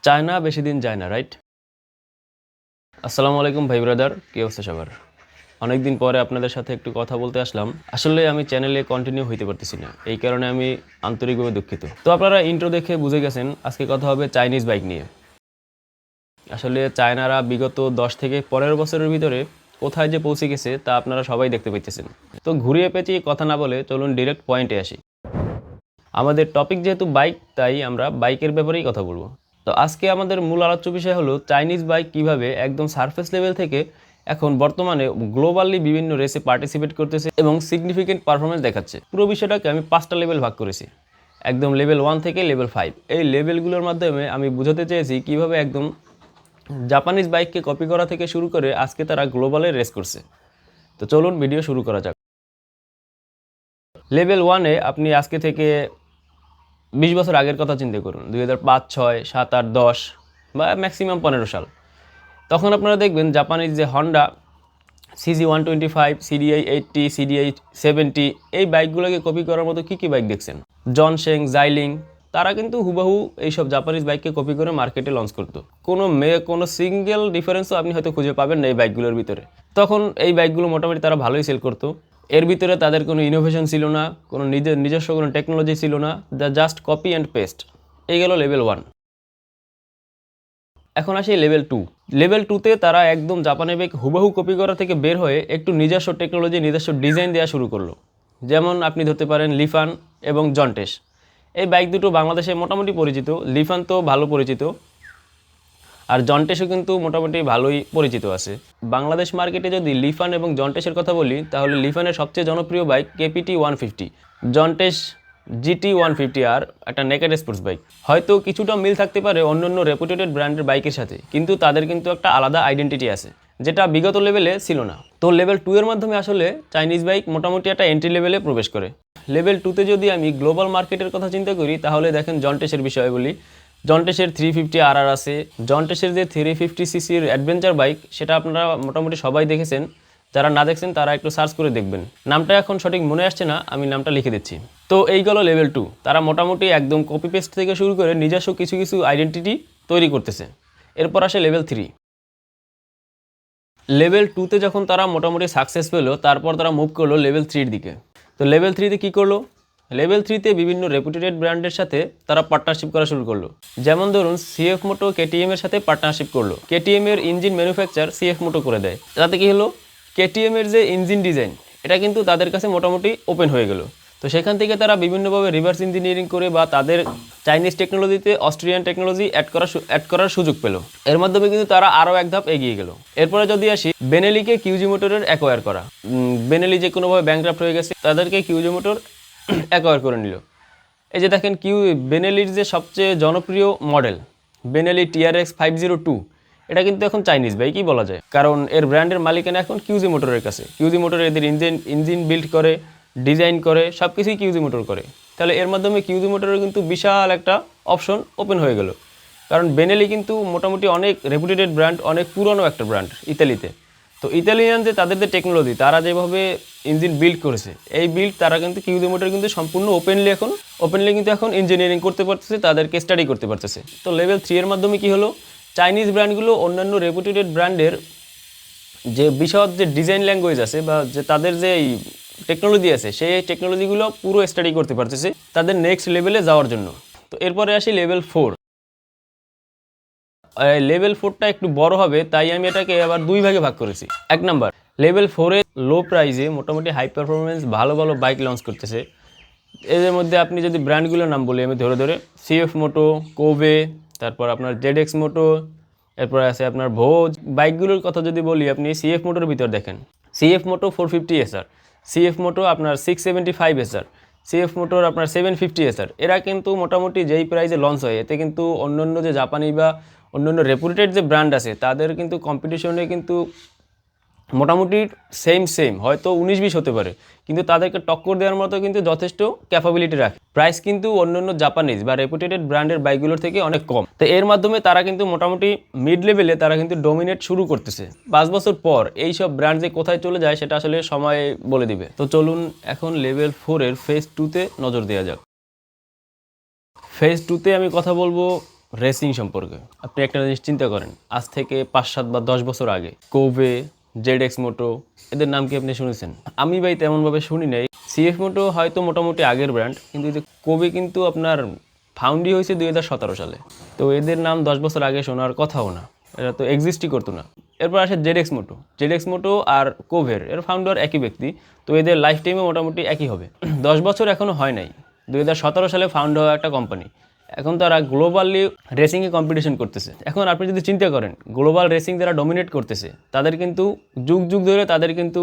China বেশি দিন যায় না, রাইট? আসসালামু আলাইকুম ভাই ব্রাদার, কি অবস্থা সবার? অনেকদিন পরে আপনাদের সাথে একটু কথা বলতে আসলাম। আসলে আমি চ্যানেলে কন্টিনিউ হইতে পারতেছি না, এই কারণে আমি আন্তরিকভাবে দুঃখিত। তো আপনারা ইন্ট্রো দেখে বুঝে গেছেন আজকে কথা হবে চাইনিজ বাইক নিয়ে। আসলে চায়নারা বিগত 10 থেকে 15 বছরের ভিতরে কোথায় যে পৌঁছে গেছে তা আপনারা সবাই দেখতে পাইতেছেন। তো ঘুরিয়ে পেঁচিয়ে কথা না বলে চলুন ডিরেক্ট পয়েন্টে আসি। আমাদের টপিক যেহেতু বাইক, তাই আমরা বাইকের ব্যাপারেই কথা বলবো। তো আজকে আমাদের মূল আলোচ্য বিষয় হলো চাইনিজ বাইক কিভাবে একদম সারফেস লেভেল থেকে এখন বর্তমানে গ্লোবালি বিভিন্ন রেসে পার্টিসিপেট করতেছে এবং সিগনিফিকেন্ট পারফরমেন্স দেখাচ্ছে। পুরো বিষয়টাকে আমি 5টা লেভেল ভাগ করেছি, একদম লেভেল 1 থেকে লেভেল 5। এই লেভেলগুলোর মাধ্যমে আমি বোঝাতে চেয়েছি কিভাবে একদম জাপানিজ বাইককে কপি করা থেকে শুরু করে আজকে তারা গ্লোবালে রেস করছে। তো চলুন ভিডিও শুরু করা যাক। লেভেল 1-এ আপনি আজকে থেকে 20 বছর আগের কথা চিন্তা করুন, 2005, 6, 7, 8, 10 বা ম্যাক্সিমাম 15 সাল। তখন আপনারা দেখবেন জাপানিজ যে হন্ডা CG125, CDI80, CDI70 এই বাইকগুলোকে কপি করার মতো কী কী বাইক দেখছেন? জনশেং, জাইলিং, তারা কিন্তু হুবহু এইসব জাপানিজ বাইককে কপি করে মার্কেটে লঞ্চ করতো। কোনো সিঙ্গেল ডিফারেন্সও আপনি হয়তো খুঁজে পাবেন না এই বাইকগুলোর ভিতরে। তখন এই বাইকগুলো মোটামুটি তারা ভালোই সেল করতো। এর ভিতরে তাদের কোনো ইনোভেশন ছিল না, কোনো নিজস্ব কোনো টেকনোলজি ছিল না, জাস্ট কপি অ্যান্ড পেস্ট। এই গেল লেভেল 1। এখন আসি লেভেল 2। লেভেল 2-তে তারা একদম জাপানি বাইক হুবহু কপি করা থেকে বের হয়ে একটু নিজস্ব টেকনোলজি, নিজস্ব ডিজাইন দেওয়া শুরু করলো। যেমন আপনি ধরতে পারেন লিফান এবং জন্টেস। এই বাইক দুটো বাংলাদেশে মোটামুটি পরিচিত। লিফান তো ভালো পরিচিত, আর জন্টেসও কিন্তু মোটামুটি ভালোই পরিচিত আছে। বাংলাদেশ মার্কেটে যদি লিফান এবং জন্টেসের কথা বলি, তাহলে লিফানের সবচেয়ে জনপ্রিয় বাইক KPT 150, জন্টেস GT 150R, একটা নেকেড স্পোর্টস বাইক। হয়তো কিছুটা মিল থাকতে পারে অন্যান্য রেপুটেটেড ব্র্যান্ডের বাইকের সাথে, কিন্তু তাদের কিন্তু একটা আলাদা আইডেন্টিটি আছে, যেটা বিগত লেভেলে ছিল না। তো লেভেল 2 এর মাধ্যমে আসলে চাইনিজ বাইক মোটামুটি একটা এন্ট্রি লেভেলে প্রবেশ করে। লেভেল 2-তে যদি আমি গ্লোবাল মার্কেটের কথা চিন্তা করি, তাহলে দেখেন জন্টেসের বিষয়ে বলি। জন্টেসের 350RR আছে। জন্টেসের যে 350cc অ্যাডভেঞ্চার বাইক, সেটা আপনারা মোটামুটি সবাই দেখেছেন। যারা না দেখছেন তারা একটু সার্চ করে দেখবেন। নামটা এখন সঠিক মনে আসছে না, আমি নামটা লিখে দিচ্ছি। তো এই গেল লেভেল 2। তারা মোটামুটি একদম কপি পেস্ট থেকে শুরু করে নিজস্ব কিছু কিছু আইডেন্টিটি তৈরি করতেছে। এরপর আসে লেভেল 3। লেভেল 2-তে যখন তারা মোটামুটি সাকসেস পেলো, তারপর তারা মুভ করলো লেভেল 3-র দিকে। তো লেভেল 3-তে কী করলো? লেভেল 3-তে বিভিন্ন রেপুটেড ব্র্যান্ডের সাথে তারা পার্টনারশিপ করা শুরু করলো। যেমন ধরুন CF মোটো KTM এর সাথে পার্টনারশিপ করলো। KTM এর ইঞ্জিন ম্যানুফ্যাকচার CF মোটো করে দেয়। তাতে কী হলো? KTM এর যে ইঞ্জিন ডিজাইন, এটা কিন্তু তাদের কাছে মোটামুটি ওপেন হয়ে গেল। তো সেখান থেকে তারা বিভিন্নভাবে রিভার্স ইঞ্জিনিয়ারিং করে বা তাদের চাইনিজ টেকনোলজিতে অস্ট্রিয়ান টেকনোলজি অ্যাড করার সুযোগ পেল। এর মাধ্যমে কিন্তু তারা আরও এক ধাপ এগিয়ে গেল। এরপরে যদি আসি বেনেলিকে কিউজি মোটরের অ্যাকোয়ার করা। বেনেলি যে কোনোভাবে ব্যাংক্রাফ্ট হয়ে গেছে, তাদেরকে কিউজি মোটর অ্যাকোয়ার করে নিল। এই যে দেখেন বেনেলির যে সবচেয়ে জনপ্রিয় মডেল বেনেলি TRX 502, এটা কিন্তু এখন চাইনিজ বাইকই বলা যায়, কারণ এর ব্র্যান্ডের মালিকানা এখন কিউজি মোটরের কাছে। কিউজি মোটর এদের ইঞ্জিন বিল্ড করে, ডিজাইন করে, সব কিছুই কিউজি মোটর করে। তাহলে এর মাধ্যমে কিউজি মোটরের কিন্তু বিশাল একটা অপশন ওপেন হয়ে গেল। কারণ বেনেলি কিন্তু মোটামুটি অনেক রেপুটেড ব্র্যান্ড, অনেক পুরনো একটা ব্র্যান্ড ইতালিতে। তো ইতালিয়ান যে তাদের যে টেকনোলজি, তারা যেভাবে ইঞ্জিন বিল্ড করেছে, এই বিল্ড তারা কিন্তু কিউজি মোটর কিন্তু সম্পূর্ণ ওপেনলি কিন্তু এখন ইঞ্জিনিয়ারিং করতে পারতেছে, তাদেরকে স্টাডি করতে পারতেছে। তো লেভেল 3 এর মাধ্যমে কি হলো? চাইনিজ ব্র্যান্ডগুলো অন্যান্য রেপুটেড ব্র্যান্ডের যে বিশদ যে ডিজাইন ল্যাঙ্গুয়েজ আছে বা যে তাদের যে টেকনোলজি আছে, সেই টেকনোলজিগুলো পুরো স্টাডি করতে পারতেছে তাদের নেক্সট লেভেলে যাওয়ার জন্য। তো এরপরে আসি লেভেল 4। লেভেল 4টা একটু বড় হবে, তাই আমি এটাকে আবার 2 ভাগে ভাগ করেছি। 1 নাম্বার, লেভেল 4-এ লো প্রাইসে মোটামুটি হাই পারফরমেন্স ভালো ভালো বাইক লঞ্চ করতেছে। এদের মধ্যে আপনি যদি ব্র্যান্ডগুলোর নাম বলি আমি ধরে CF মোটো, কোবে, তারপর আপনার ZX মোটো, এরপর আছে আপনার ভোজ। বাইকগুলোর কথা যদি বলি, আপনি CF মোটোর ভিতর দেখেন CF মোটো 450SR, CF মোটো আপনার 675SR, CF মোটোর আপনার 750SR। এরা কিন্তু মোটামুটি যেই প্রাইসে লঞ্চ হয়, এতে কিন্তু অন্যান্য যে জাপানি বা অন্যান্য রেপুটেড যে ব্র্যান্ড আছে, তাদের কিন্তু কম্পিটিশনে কিন্তু মোটামুটি সেম হয়তো 19-20 হতে পারে, কিন্তু তাদেরকে টক্কর দেওয়ার মতো কিন্তু যথেষ্ট ক্যাপাবিলিটি রাখে। প্রাইস কিন্তু অন্যান্য জাপানিজ বা রেপুটেড ব্র্যান্ডের বাইকগুলোর থেকে অনেক কম। তো এর মাধ্যমে তারা কিন্তু মোটামুটি মিড লেভেলে তারা কিন্তু ডোমিনেট শুরু করতেছে। 5 বছর পর এই সব ব্র্যান্ড যে কোথায় চলে যায়, সেটা আসলে সময় বলে দিবে। তো চলুন এখন লেভেল 4-এর ফেজ 2-তে নজর দেওয়া যাক। ফেজ 2-তে আমি কথা বলবো রেসিং সম্পর্কে। আপনি একটা জিনিস চিন্তা করেন, আজ থেকে 5, 7 বা 10 বছর আগে কোভে, জেডএক্স মোটো এদের নাম কি আপনি শুনেছেন? আমি ভাই তেমনভাবে শুনি নাই। সিএফ মোটো হয়তো মোটামুটি আগের ব্র্যান্ড, কিন্তু এই যে কোভে কিন্তু আপনার ফাউন্ডই হয়েছে 2017 সালে। তো এদের নাম 10 বছর আগে শোনার কথাও না, এটা তো এক্সিস্টই করতো না। এরপর আসে জেডএক্স মোটো আর কোভের এর ফাউন্ডার একই ব্যক্তি, তো এদের লাইফ টাইমে মোটামুটি একই হবে। 10 বছর এখনও হয় নাই, 2017 সালে ফাউন্ড হওয়া একটা কোম্পানি। এখন তারা গ্লোবালি রেসিংয়ে কম্পিটিশন করতেছে। এখন আপনি যদি চিন্তা করেন, গ্লোবাল রেসিং যারা ডমিনেট করতেছে তাদের কিন্তু যুগ যুগ ধরে তাদের কিন্তু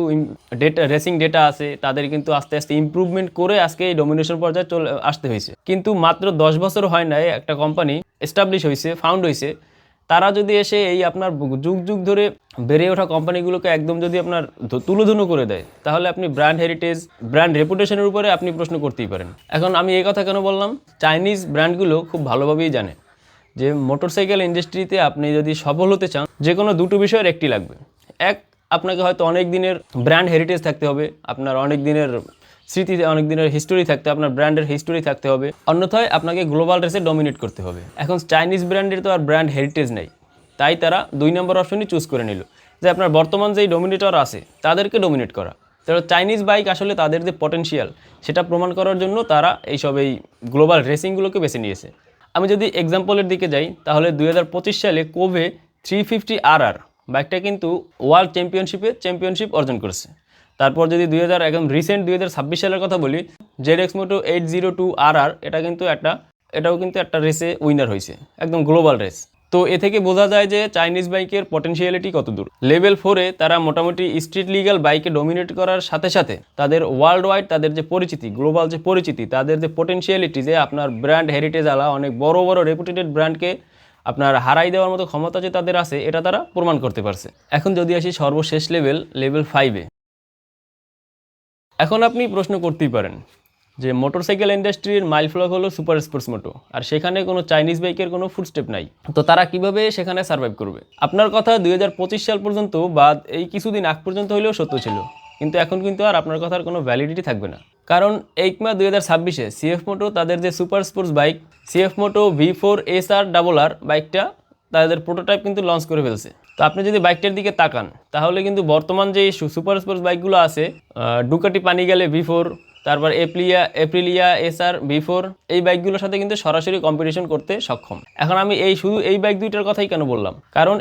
রেসিং ডেটা আছে, তাদের কিন্তু আস্তে আস্তে ইমপ্রুভমেন্ট করে আজকে এই ডমিনেশন পর্যায়ে চলে আসতে হয়েছে। কিন্তু মাত্র 10 বছর হয় নাই একটা কোম্পানি এস্টাবলিশ হয়েছে, ফাউন্ড হয়েছে, তারা যদি এসে এই আপনার যুগ যুগ ধরে বেড়ে ওঠা কোম্পানিগুলোকে একদম যদি আপনার তুলোধুনো করে দেয়, তাহলে আপনি ব্র্যান্ড হেরিটেজ, ব্র্যান্ড রেপুটেশনের উপরে আপনি প্রশ্ন করতেই পারেন। এখন আমি এই কথা কেন বললাম, চাইনিজ ব্র্যান্ডগুলো খুব ভালোভাবেই জানে যে মোটরসাইকেল ইন্ডাস্ট্রিতে আপনি যদি সফল হতে চান, যে কোনো দুটো বিষয়ের একটি লাগবে। এক, আপনাকে হয়তো অনেক দিনের ব্র্যান্ড হেরিটেজ থাকতে হবে, আপনার অনেক দিনের স্মৃতিতে অনেক দিনের হিস্টোরি থাকতে, আপনার ব্র্যান্ডের হিস্টোরি থাকতে হবে, অন্যথায় আপনাকে গ্লোবাল রেসে ডমিনেট করতে হবে। এখন চাইনিজ ব্র্যান্ডের তো আর ব্র্যান্ড হেরিটেজ নেই, তাই তারা 2 নম্বর অপশনই চুজ করে নিল, যে আপনার বর্তমান যেই ডমিনেটর আছে তাদেরকে ডমিনেট করা। তো চাইনিজ বাইক আসলে তাদের যে পটেনশিয়াল সেটা প্রমাণ করার জন্য তারা এই গ্লোবাল রেসিংগুলোকে বেছে নিয়েছে। আমি যদি এক্সাম্পলের দিকে যাই, তাহলে 2025 সালে কোভে 350RR বাইকটা কিন্তু ওয়ার্ল্ড চ্যাম্পিয়নশিপ অর্জন করেছে। তারপর যদি একদম রিসেন্ট 2026 সালের কথা বলি, জেডএক্স মোটো 802RR এটাও কিন্তু একটা রেসে উইনার হয়েছে, একদম গ্লোবাল রেস। তো এ থেকে বোঝা যায় যে চাইনিজ বাইকের পটেনশিয়ালিটি কত দূর। লেভেল 4-এ তারা মোটামুটি স্ট্রিট লিগাল বাইকে ডমিনেট করার সাথে সাথে তাদের ওয়ার্ল্ড ওয়াইড তাদের যে পরিচিতি, গ্লোবাল যে পরিচিতি, তাদের যে পটেনশিয়ালিটি, যে আপনার ব্র্যান্ড হেরিটেজ আলা অনেক বড় বড় রেপুটেটেড ব্র্যান্ডকে আপনার হারাই দেওয়ার মতো ক্ষমতা যে তাদের আছে, এটা তারা প্রমাণ করতে পারছে। এখন যদি আসি সর্বশেষ লেভেল 5-এ। এখন আপনি প্রশ্ন করতেই পারেন যে মোটরসাইকেল ইন্ডাস্ট্রির মাইল ফলক হলো সুপার স্পোর্টস মোটো, আর সেখানে কোনো চাইনিজ বাইকের কোনো ফুটস্টেপ নাই, তো তারা কিভাবে সেখানে সার্ভাইভ করবে? আপনার কথা 2025 সাল পর্যন্ত বা এই কিছুদিন আগ পর্যন্ত হলেও সত্য ছিল, কিন্তু এখন কিন্তু আর আপনার কথার কোনো ভ্যালিডিটি থাকবে না। কারণ EICMA 2026-এ সিএফ মোটো তাদের যে সুপার স্পোর্টস বাইক সিএফ মোটো V4SR বাইকটা তাদের প্রোটোটাইপ কিন্তু লঞ্চ করে ফেলছে। তো আপনি যদি বাইকটার দিকে তাকান, তাহলে কিন্তু বর্তমান যে সুপার স্পোর্টস বাইকগুলো আছে, ডুকাটি পানিগালে V4, তারপর এপ্রিলিয়া SR V4, এই বাইকগুলোর সাথে কিন্তু সরাসরি কম্পিটিশন করতে সক্ষম। এখন আমি শুধু এই বাইক দুইটার কথাই কেন বললাম, কারণ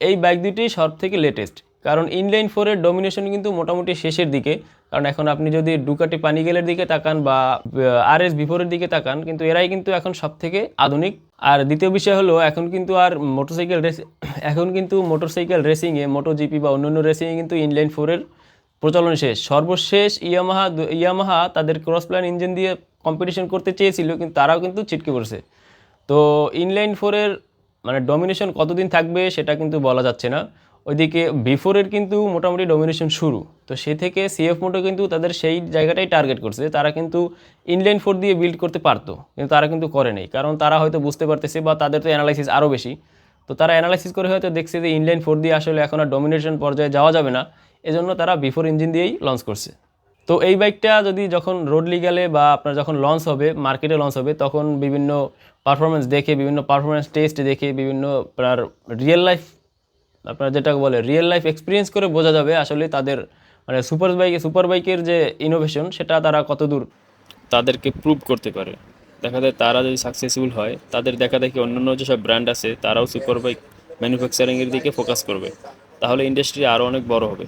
এই বাইক দুইটি সব থেকে লেটেস্ট। কারণ ইনলাইন 4-এর ডমিনেশন কিন্তু মোটামুটি শেষের দিকে, কারণ এখন আপনি যদি ডুকাটি পানিগেলের দিকে তাকান বা RS V4-এর দিকে তাকান, কিন্তু এরাই কিন্তু এখন সব থেকে আধুনিক। আর দ্বিতীয় বিষয় হলো, এখন কিন্তু মোটরসাইকেল রেসিংয়ে MotoGP বা অন্যান্য রেসিংয়ে কিন্তু ইনলাইন 4-এর প্রচলন শেষ। সর্বশেষ ইয়ামাহা তাদের ক্রস প্ল্যান ইঞ্জিন দিয়ে কম্পিটিশন করতে চেয়েছিল, কিন্তু তারাও কিন্তু ছিটকে পড়ছে। তো ইনলাইন 4-এর মানে ডমিনেশন কতদিন থাকবে সেটা কিন্তু বলা যাচ্ছে না। ওইদিকে V4-এর কিন্তু মোটামুটি ডমিনেশন শুরু, তো সে থেকে সিএফ মোটো কিন্তু তাদের সেই জায়গাটাই টার্গেট করছে। তারা কিন্তু ইনলাইন 4 দিয়ে বিল্ড করতে পারতো, কিন্তু তারা কিন্তু করে নেই, কারণ তারা হয়তো বুঝতে পারতেছে বা তাদের তো অ্যানালাইসিস আরও বেশি। তো তারা অ্যানালাইসিস করে হয়তো দেখছে যে ইনলাইন 4 দিয়ে আসলে এখন আর ডমিনেশন পর্যায়ে যাওয়া যাবে না, এজন্য তারা V4 ইঞ্জিন দিয়েই লঞ্চ করছে। তো এই বাইকটা যদি রোড লিগালে বা আপনার যখন লঞ্চ হবে, মার্কেটে লঞ্চ হবে, তখন বিভিন্ন পারফরমেন্স দেখে, বিভিন্ন পারফরমেন্স টেস্ট দেখে, বিভিন্ন আপনার রিয়েল লাইফ এক্সপিরিয়েন্স করে বোঝা যাবে আসলে তাদের মানে সুপার বাইকের যে ইনোভেশন সেটা তারা কতদূর তাদেরকে প্রুভ করতে পারে। দেখা যায় তারা যদি সাকসেসফুল হয়, তাদের দেখা দেখি অন্যান্য যেসব ব্র্যান্ড আছে তারাও সুপার বাইক ম্যানুফ্যাকচারিংয়ের দিকে ফোকাস করবে, তাহলে ইন্ডাস্ট্রি আরও অনেক বড় হবে।